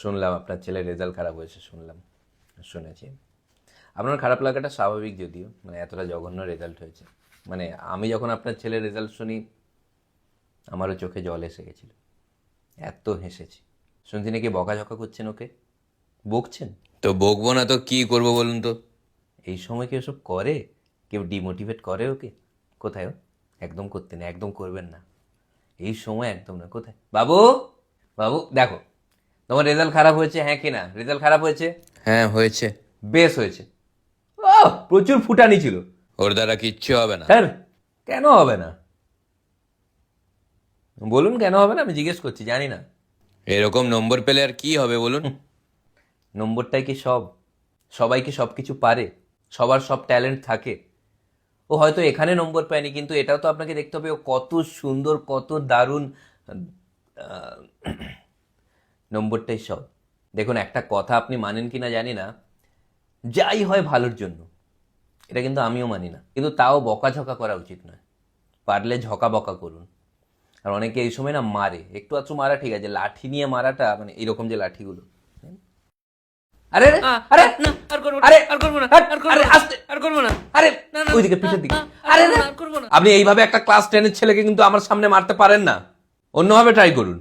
শুনলাম আপনার ছেলের রেজাল্ট খারাপ হয়েছে, শুনেছি। আপনার খারাপ লাগাটা স্বাভাবিক, যদিও মানে এতটা জঘন্য রেজাল্ট হয়েছে। মানে আমি যখন আপনার ছেলের রেজাল্ট শুনি আমারও চোখে জল এসে গেছিল, এত হেসেছি। শুনছি নাকি বকাঝকা করছেন ওকে, বকছেন। তো বকবো না তো কি করব বলুন তো? এই সময় কেউ সব করে? কেউ ডিমোটিভেট করে ওকে? কোথায় ও? একদম করতে না, একদম করবেন না এই সময়, একদম না। কোথায় বাবু? বাবু দেখো, তোমার রেজাল্ট খারাপ হয়েছে, হ্যাঁ কি না? রেজাল্ট খারাপ হয়েছে? হ্যাঁ হয়েছে। বেশ হয়েছে। প্রচুর ফুটানি ছিল। ওর দ্বারা কিচ্ছু হবে না। স্যার কেন হবে না? বলুন কেন হবে না, আমি জিজ্ঞেস করছি, জানি না। এরকম নম্বর পেলে আর কি হবে বলুন? নম্বরটাই কি সব? সবাই কি সব কিছু পারে? সবার সব ট্যালেন্ট থাকে? ও হয়তো এখানে নম্বর পায়নি, কিন্তু এটাও তো আপনাকে দেখতে হবে ও কত সুন্দর, কত দারুণ। আহ, নম্বরটাই সব। দেখুন, একটা কথা আপনি মানেন কি না জানি না, যাই হয় ভালোর জন্য, এটা কিন্তু আমিও মানি না, কিন্তু তাও বকাঝকা করা উচিত নয়। পারলে ঝকা বকা করুন। আর অনেকে এই সময় না মারে, একটু আধটু মারা ঠিক আছে, লাঠি নিয়ে মারাটা, মানে এরকম যে লাঠিগুলো, আরে আরে না আর করবো না, আরে আর করবো না, হাট, আর করবো আরে না, আস্তে, আর করবো না। আরে না, না, ওইদিকে পিছের দিকে, না, আরে আর না। করবো না। আপনি এইভাবে একটা ক্লাস 10 এর ছেলেকে কিন্তু আমার সামনে মারতে পারেন না, অন্যভাবে ট্রাই করুন।